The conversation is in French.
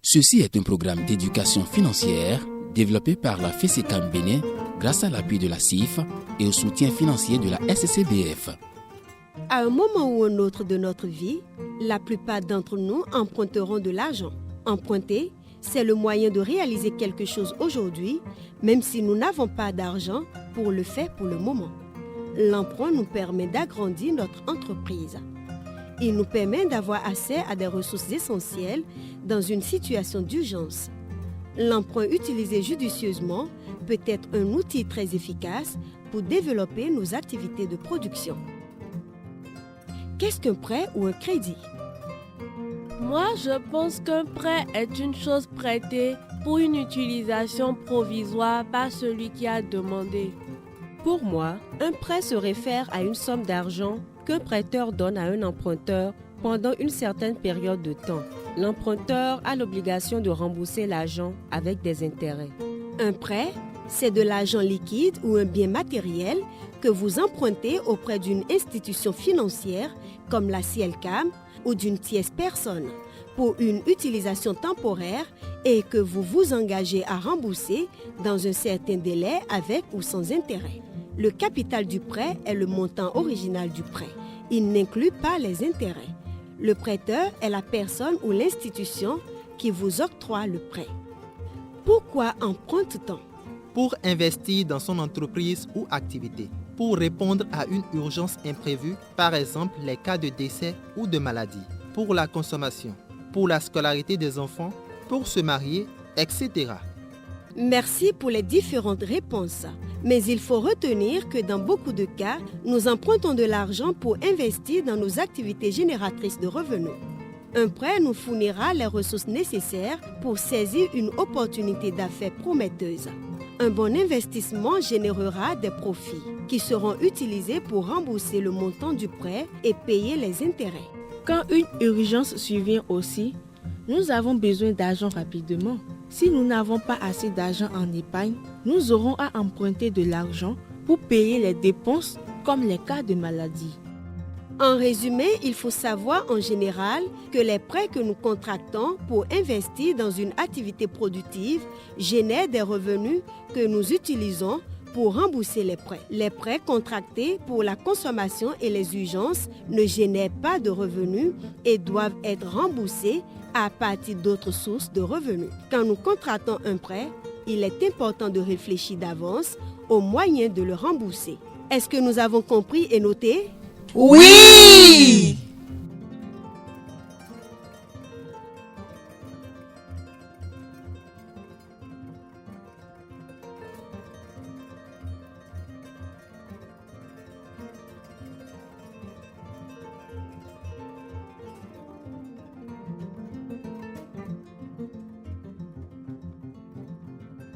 Ceci est un programme d'éducation financière développé par la FESECAM Bénin grâce à l'appui de la CIF et au soutien financier de la SCCBF. À un moment ou un autre de notre vie, la plupart d'entre nous emprunteront de l'argent. Emprunter, c'est le moyen de réaliser quelque chose aujourd'hui, même si nous n'avons pas d'argent pour le faire pour le moment. L'emprunt nous permet d'agrandir notre entreprise. Il nous permet d'avoir accès à des ressources essentielles dans une situation d'urgence. L'emprunt utilisé judicieusement peut être un outil très efficace pour développer nos activités de production. Qu'est-ce qu'un prêt ou un crédit? Moi, je pense qu'un prêt est une chose prêtée pour une utilisation provisoire par celui qui a demandé. Pour moi, un prêt se réfère à une somme d'argent qu'un prêteur donne à un emprunteur pendant une certaine période de temps. L'emprunteur a l'obligation de rembourser l'argent avec des intérêts. Un prêt, c'est de l'argent liquide ou un bien matériel que vous empruntez auprès d'une institution financière comme la CIELCAM ou d'une tierce personne pour une utilisation temporaire et que vous vous engagez à rembourser dans un certain délai avec ou sans intérêt. Le capital du prêt est le montant original du prêt. Il n'inclut pas les intérêts. Le prêteur est la personne ou l'institution qui vous octroie le prêt. Pourquoi emprunte-t-on? Pour investir dans son entreprise ou activité, pour répondre à une urgence imprévue, par exemple les cas de décès ou de maladie, pour la consommation, pour la scolarité des enfants, pour se marier, etc. Merci pour les différentes réponses. Mais il faut retenir que dans beaucoup de cas, nous empruntons de l'argent pour investir dans nos activités génératrices de revenus. Un prêt nous fournira les ressources nécessaires pour saisir une opportunité d'affaires prometteuse. Un bon investissement générera des profits qui seront utilisés pour rembourser le montant du prêt et payer les intérêts. Quand une urgence survient aussi, nous avons besoin d'argent rapidement. Si nous n'avons pas assez d'argent en épargne, nous aurons à emprunter de l'argent pour payer les dépenses comme les cas de maladie. En résumé, il faut savoir en général que les prêts que nous contractons pour investir dans une activité productive génèrent des revenus que nous utilisons pour rembourser les prêts. Les prêts contractés pour la consommation et les urgences ne génèrent pas de revenus et doivent être remboursés à partir d'autres sources de revenus. Quand nous contractons un prêt, il est important de réfléchir d'avance aux moyens de le rembourser. Est-ce que nous avons compris et noté? Oui!